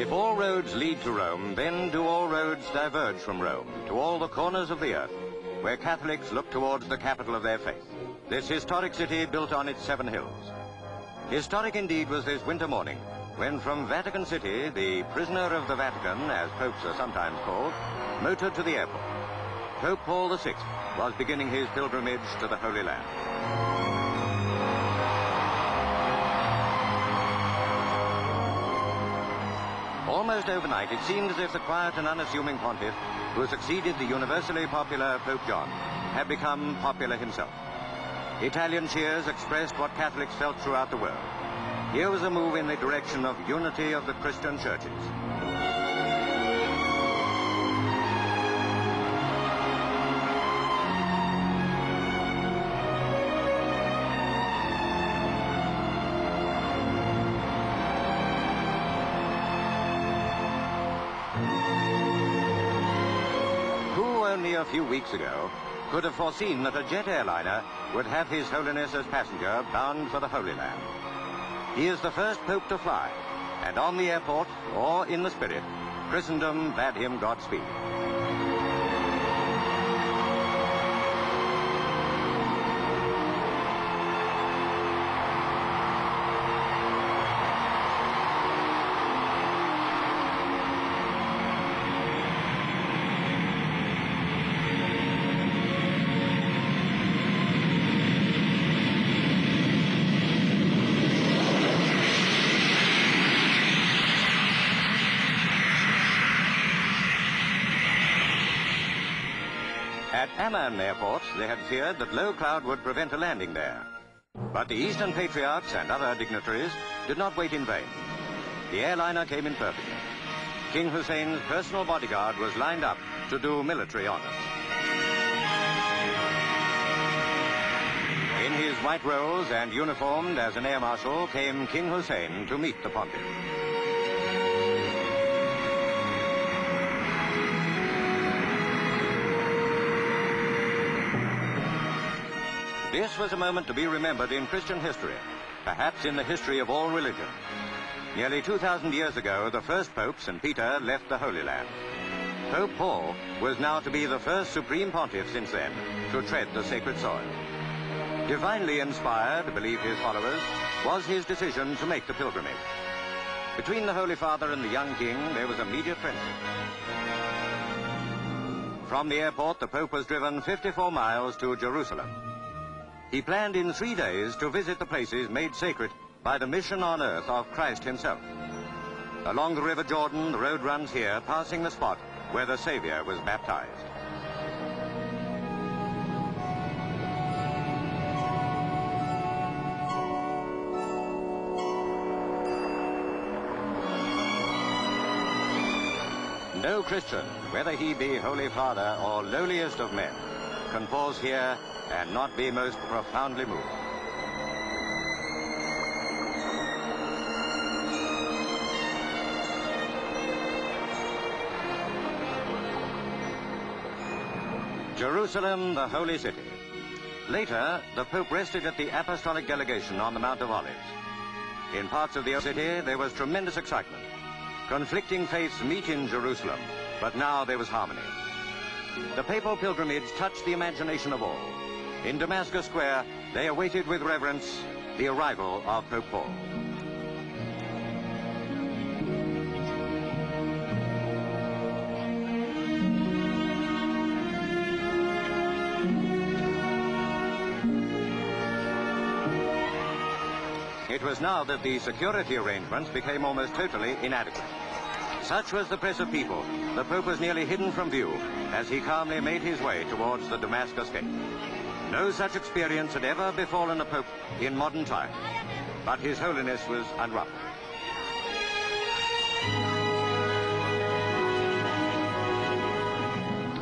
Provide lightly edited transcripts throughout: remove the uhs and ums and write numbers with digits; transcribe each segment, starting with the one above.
If all roads lead to Rome, then do all roads diverge from Rome, to all the corners of the earth, where Catholics look towards the capital of their faith, this historic city built on its 7 hills. Historic indeed was this winter morning, when from Vatican City, the prisoner of the Vatican, as popes are sometimes called, motored to the airport. Pope Paul VI was beginning his pilgrimage to the Holy Land. Almost overnight, it seemed as if the quiet and unassuming pontiff, who succeeded the universally popular Pope John, had become popular himself. Italian cheers expressed what Catholics felt throughout the world. Here was a move in the direction of unity of the Christian churches. Only a few weeks ago could have foreseen that a jet airliner would have His Holiness as passenger bound for the Holy Land. He is the first Pope to fly, and on the airport, or in the spirit, Christendom bade him Godspeed. At Amman Airport, they had feared that low cloud would prevent a landing there. But the Eastern Patriarchs and other dignitaries did not wait in vain. The airliner came in perfectly. King Hussein's personal bodyguard was lined up to do military honors. In his white robes and uniformed as an air marshal came King Hussein to meet the pontiff. This was a moment to be remembered in Christian history, perhaps in the history of all religions. Nearly 2,000 years ago, the first Pope, St. Peter, left the Holy Land. Pope Paul was now to be the first supreme pontiff since then to tread the sacred soil. Divinely inspired, believe his followers, was his decision to make the pilgrimage. Between the Holy Father and the young king, there was immediate friendship. From the airport, the Pope was driven 54 miles to Jerusalem. He planned in 3 days to visit the places made sacred by the mission on earth of Christ himself. Along the River Jordan, the road runs here, passing the spot where the Savior was baptized. No Christian, whether he be Holy Father or lowliest of men, can pause here and not be most profoundly moved. Jerusalem, the holy city. Later, the Pope rested at the apostolic delegation on the Mount of Olives. In parts of the city, there was tremendous excitement. Conflicting faiths meet in Jerusalem, but now there was harmony. The papal pilgrimage touched the imagination of all. In Damascus Square, they awaited with reverence the arrival of Pope Paul. It was now that the security arrangements became almost totally inadequate. Such was the press of people, the Pope was nearly hidden from view as he calmly made his way towards the Damascus Gate. No such experience had ever befallen a Pope in modern times, but His Holiness was unruffled.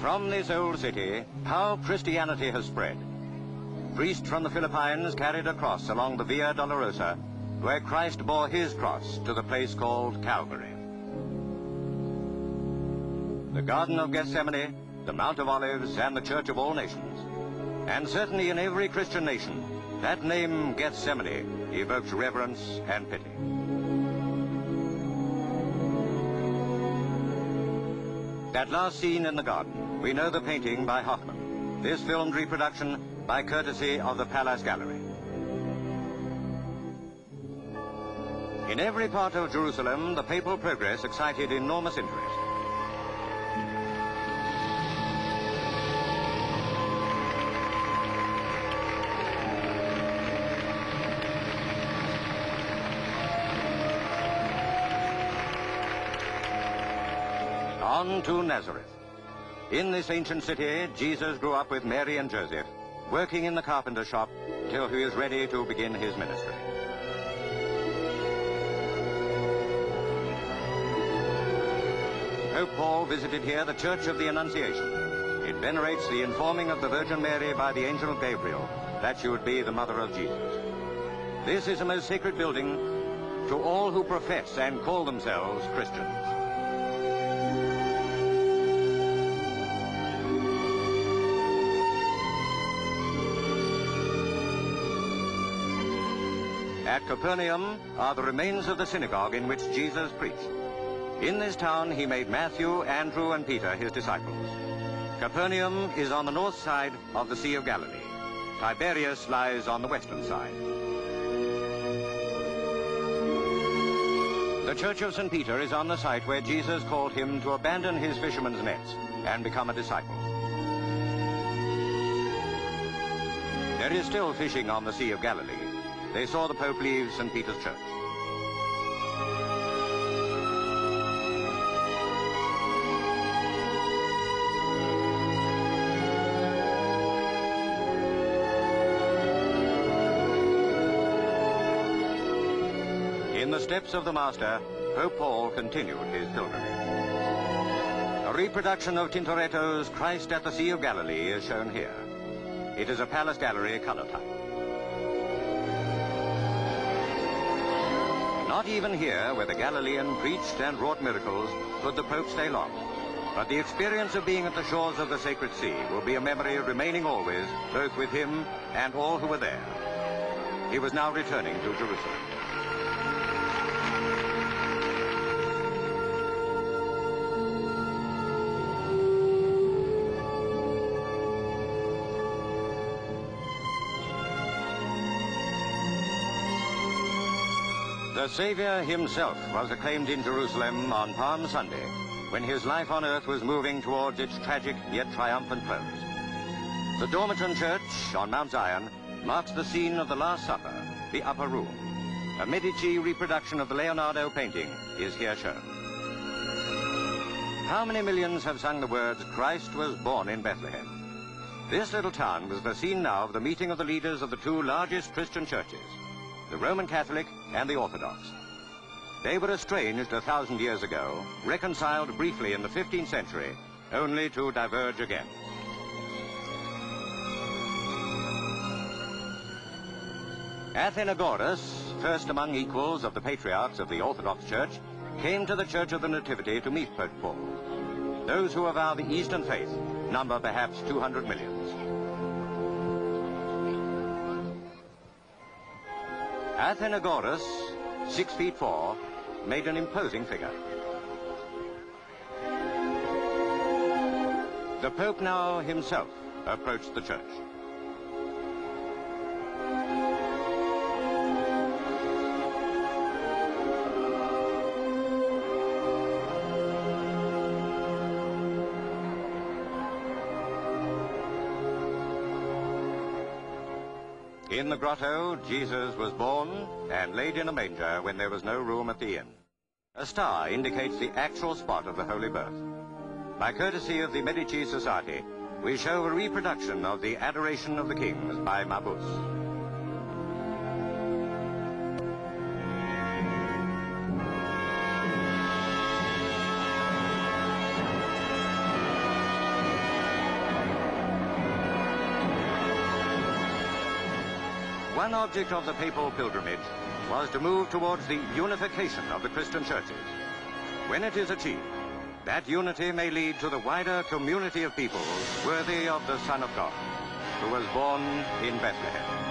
From this old city, how Christianity has spread. Priests from the Philippines carried a cross along the Via Dolorosa, where Christ bore his cross to the place called Calvary. The Garden of Gethsemane, the Mount of Olives, and the Church of all nations. And certainly in every Christian nation, that name Gethsemane evokes reverence and pity. That last scene in the garden, we know the painting by Hoffman. This filmed reproduction by courtesy of the Palace Gallery. In every part of Jerusalem, the papal progress excited enormous interest. On to Nazareth. In this ancient city, Jesus grew up with Mary and Joseph, working in the carpenter shop till he was ready to begin his ministry. Pope Paul visited here the Church of the Annunciation. It venerates the informing of the Virgin Mary by the angel Gabriel that she would be the mother of Jesus. This is a most sacred building to all who profess and call themselves Christians. At Capernaum are the remains of the synagogue in which Jesus preached. In this town he made Matthew, Andrew, and Peter his disciples. Capernaum is on the north side of the Sea of Galilee. Tiberias lies on the western side. The Church of St. Peter is on the site where Jesus called him to abandon his fishermen's nets and become a disciple. There is still fishing on the Sea of Galilee. They saw the Pope leave St. Peter's Church. In the steps of the Master, Pope Paul continued his pilgrimage. A reproduction of Tintoretto's Christ at the Sea of Galilee is shown here. It is a Palace Gallery color type. Not even here, where the Galilean preached and wrought miracles, could the Pope stay long. But the experience of being at the shores of the sacred sea will be a memory remaining always, both with him and all who were there. He was now returning to Jerusalem. The Savior himself was acclaimed in Jerusalem on Palm Sunday, when his life on earth was moving towards its tragic yet triumphant close. The Dormiton Church on Mount Zion marks the scene of the Last Supper, the Upper Room. A Medici reproduction of the Leonardo painting is here shown. How many millions have sung the words, "Christ was born in Bethlehem"? This little town was the scene now of the meeting of the leaders of the two largest Christian churches, the Roman Catholic and the Orthodox. They were estranged 1,000 years ago, reconciled briefly in the 15th century, only to diverge again. Athenagoras, first among equals of the patriarchs of the Orthodox Church, came to the Church of the Nativity to meet Pope Paul. Those who avow the Eastern faith number perhaps 200 millions. Athenagoras, 6'4", made an imposing figure. The Pope now himself approached the church. In the grotto, Jesus was born and laid in a manger when there was no room at the inn. A star indicates the actual spot of the Holy Birth. By courtesy of the Medici Society, we show a reproduction of the Adoration of the Kings by Mabus. One object of the papal pilgrimage was to move towards the unification of the Christian churches. When it is achieved, that unity may lead to the wider community of peoples worthy of the Son of God, who was born in Bethlehem.